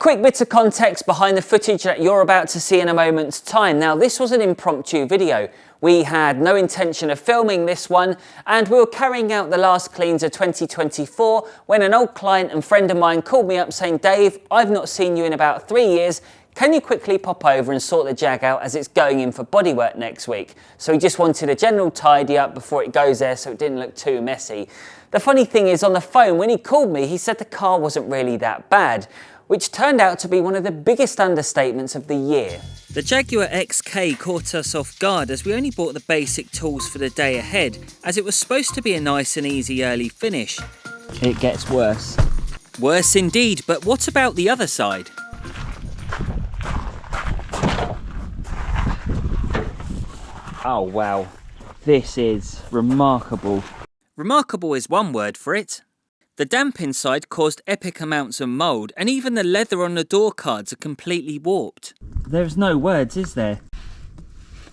quick bit of context behind the footage that you're about to see in a moment's time. Now, this was an impromptu video. We had no intention of filming this one, and we were carrying out the last cleans of 2024 when an old client and friend of mine called me up saying, "Dave, I've not seen you in about 3 years. Can you quickly pop over and sort the Jag out as it's going in for bodywork next week?" So he just wanted a general tidy up before it goes there so it didn't look too messy. The funny thing is, on the phone, when he called me, he said the car wasn't really that bad, which turned out to be one of the biggest understatements of the year. The Jaguar XK caught us off guard as we only bought the basic tools for the day ahead, as it was supposed to be a nice and easy early finish. It gets worse. Worse indeed, but what about the other side? Oh wow, this is remarkable. Remarkable is one word for it. The damp inside caused epic amounts of mould, and even the leather on the door cards are completely warped. There's no words, is there?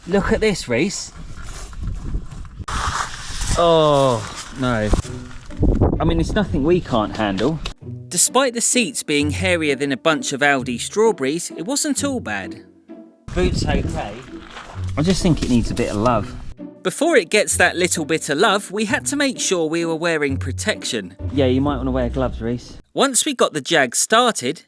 Look at this, Reese. Oh, no. I mean, it's nothing we can't handle. Despite the seats being hairier than a bunch of Aldi strawberries, it wasn't all bad. Boots okay. I just think it needs a bit of love. Before it gets that little bit of love, we had to make sure we were wearing protection. Yeah, you might want to wear gloves, Reese. Once we got the Jag started,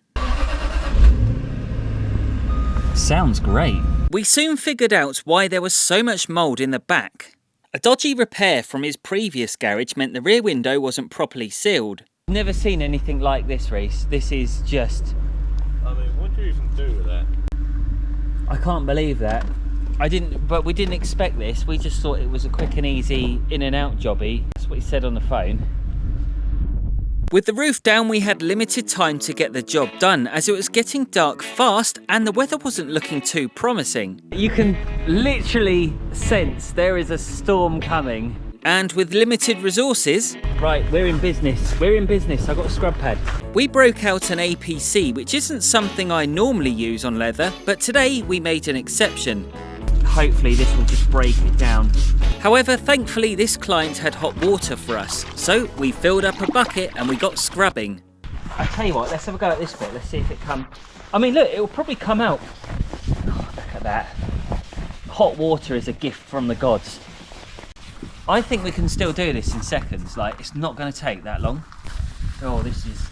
sounds great. We soon figured out why there was so much mould in the back. A dodgy repair from his previous garage meant the rear window wasn't properly sealed. Never seen anything like this, Reese. This is just... I mean, what do you even do with that? I can't believe that. But we didn't expect this. We just thought it was a quick and easy in and out jobby. That's what he said on the phone. With the roof down, we had limited time to get the job done as it was getting dark fast and the weather wasn't looking too promising. You can literally sense there is a storm coming. And with limited resources... Right, we're in business. We're in business. I've got a scrub pad. We broke out an APC, which isn't something I normally use on leather, but today we made an exception. Hopefully this will just break it down. However, thankfully this client had hot water for us, so we filled up a bucket and we got scrubbing. I tell you what, let's have a go at this bit. Let's see if it comes. I mean, look, it will probably come out. Oh, look at that. Hot water is a gift from the gods. I think we can still do this in seconds. Like, it's not going to take that long. Oh, this is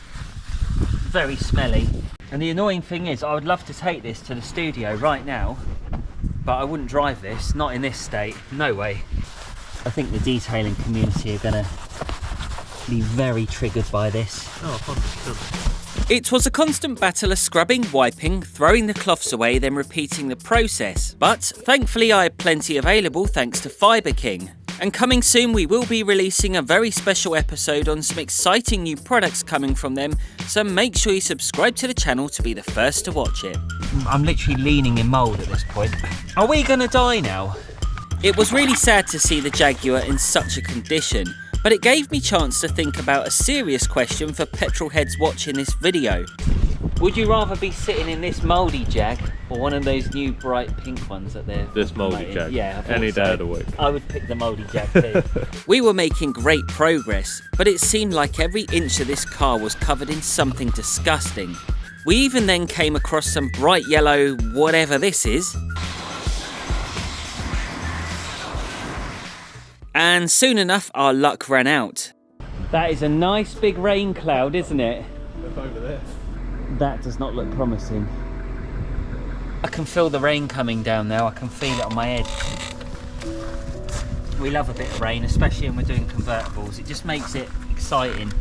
very smelly. And the annoying thing is, I would love to take this to the studio right now, but I wouldn't drive this, not in this state, no way. I think the detailing community are gonna be very triggered by this. Oh, possibly. It was a constant battle of scrubbing, wiping, throwing the cloths away, then repeating the process. But thankfully I had plenty available thanks to Fibre King. And coming soon, we will be releasing a very special episode on some exciting new products coming from them, so make sure you subscribe to the channel to be the first to watch it. I'm literally leaning in mould at this point. Are we gonna die now? It was really sad to see the Jaguar in such a condition, but it gave me chance to think about a serious question for petrol heads watching this video. Would you rather be sitting in this mouldy Jag or one of those new bright pink ones that they're This mouldy promoting? Jag. Yeah, I thought Any so. day of the week. I would pick the mouldy Jag too. We were making great progress, but it seemed like every inch of this car was covered in something disgusting. We even then came across some bright yellow whatever this is. And soon enough our luck ran out. That is a nice big rain cloud, isn't it? Look over there. That does not look promising. I can feel the rain coming down now. I can feel it on my head. We love a bit of rain, especially when we're doing convertibles. It just makes it exciting.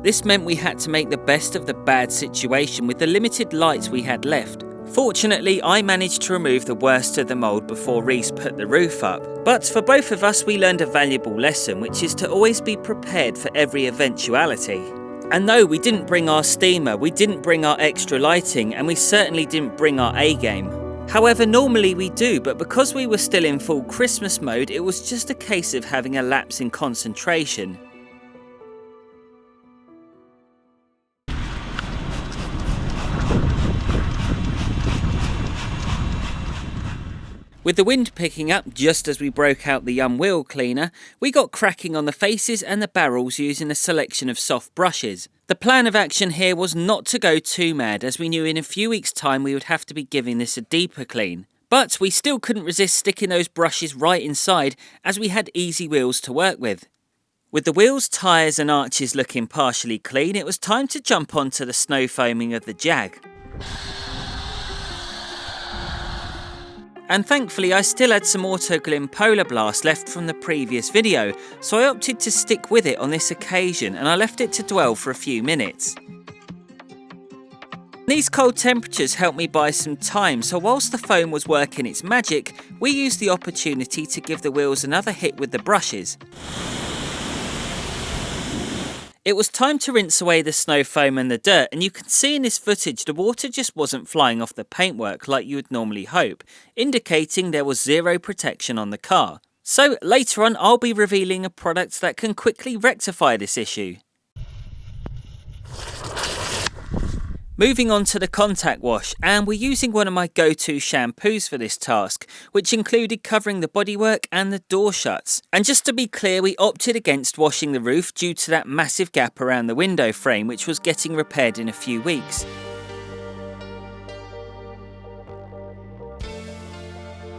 This meant we had to make the best of the bad situation with the limited lights we had left. Fortunately, I managed to remove the worst of the mould before Reese put the roof up. But for both of us, we learned a valuable lesson, which is to always be prepared for every eventuality. And no, we didn't bring our steamer, we didn't bring our extra lighting, and we certainly didn't bring our A-game. However, normally we do, but because we were still in full Christmas mode, it was just a case of having a lapse in concentration. With the wind picking up just as we broke out the wheel cleaner, we got cracking on the faces and the barrels using a selection of soft brushes. The plan of action here was not to go too mad, as we knew in a few weeks' time we would have to be giving this a deeper clean. But we still couldn't resist sticking those brushes right inside, as we had easy wheels to work with. With the wheels, tyres and arches looking partially clean, it was time to jump onto the snow foaming of the Jag. And thankfully I still had some Autoglym Polar Blast left from the previous video, so I opted to stick with it on this occasion and I left it to dwell for a few minutes. These cold temperatures helped me buy some time, so whilst the foam was working its magic, we used the opportunity to give the wheels another hit with the brushes. It was time to rinse away the snow foam and the dirt, and you can see in this footage the water just wasn't flying off the paintwork like you would normally hope, indicating there was zero protection on the car. So later on I'll be revealing a product that can quickly rectify this issue. Moving on to the contact wash, and we're using one of my go-to shampoos for this task, which included covering the bodywork and the door shuts. And just to be clear, we opted against washing the roof due to that massive gap around the window frame, which was getting repaired in a few weeks.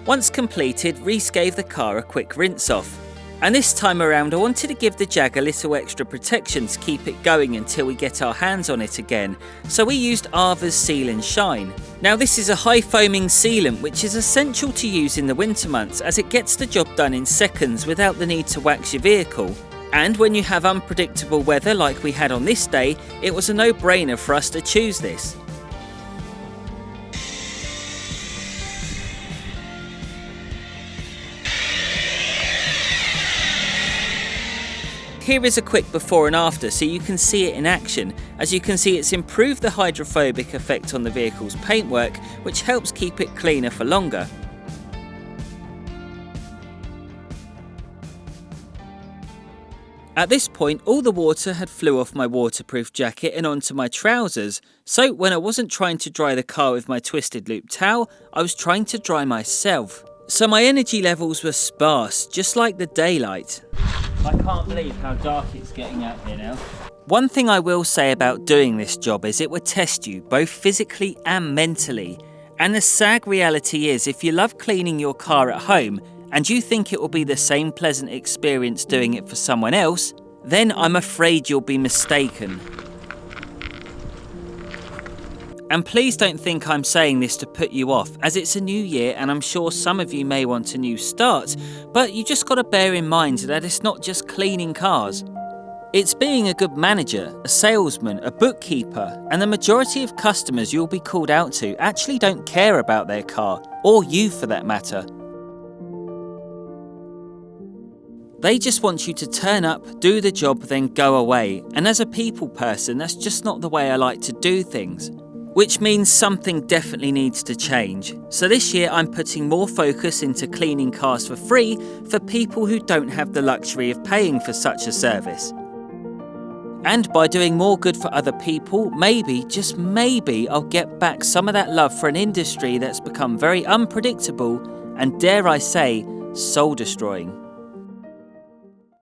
Once completed, Reese gave the car a quick rinse off. And this time around I wanted to give the Jag a little extra protection to keep it going until we get our hands on it again, so we used Ava's Seal and Shine. Now this is a high foaming sealant which is essential to use in the winter months, as it gets the job done in seconds without the need to wax your vehicle. And when you have unpredictable weather like we had on this day, it was a no-brainer for us to choose this. Here is a quick before and after so you can see it in action. As you can see, it's improved the hydrophobic effect on the vehicle's paintwork, which helps keep it cleaner for longer. At this point, all the water had flew off my waterproof jacket and onto my trousers, so when I wasn't trying to dry the car with my twisted loop towel, I was trying to dry myself. So my energy levels were sparse, just like the daylight. I can't believe how dark it's getting out here now. One thing I will say about doing this job is it will test you, both physically and mentally. And the sad reality is, if you love cleaning your car at home, and you think it will be the same pleasant experience doing it for someone else, then I'm afraid you'll be mistaken. And please don't think I'm saying this to put you off, as it's a new year and I'm sure some of you may want a new start, but you just got to bear in mind that it's not just cleaning cars. It's being a good manager, a salesman, a bookkeeper, and the majority of customers you'll be called out to actually don't care about their car, or you for that matter. They just want you to turn up, do the job, then go away, and as a people person, that's just not the way I like to do things. Which means something definitely needs to change. So this year I'm putting more focus into cleaning cars for free for people who don't have the luxury of paying for such a service. And by doing more good for other people, maybe, just maybe, I'll get back some of that love for an industry that's become very unpredictable and, dare I say, soul destroying.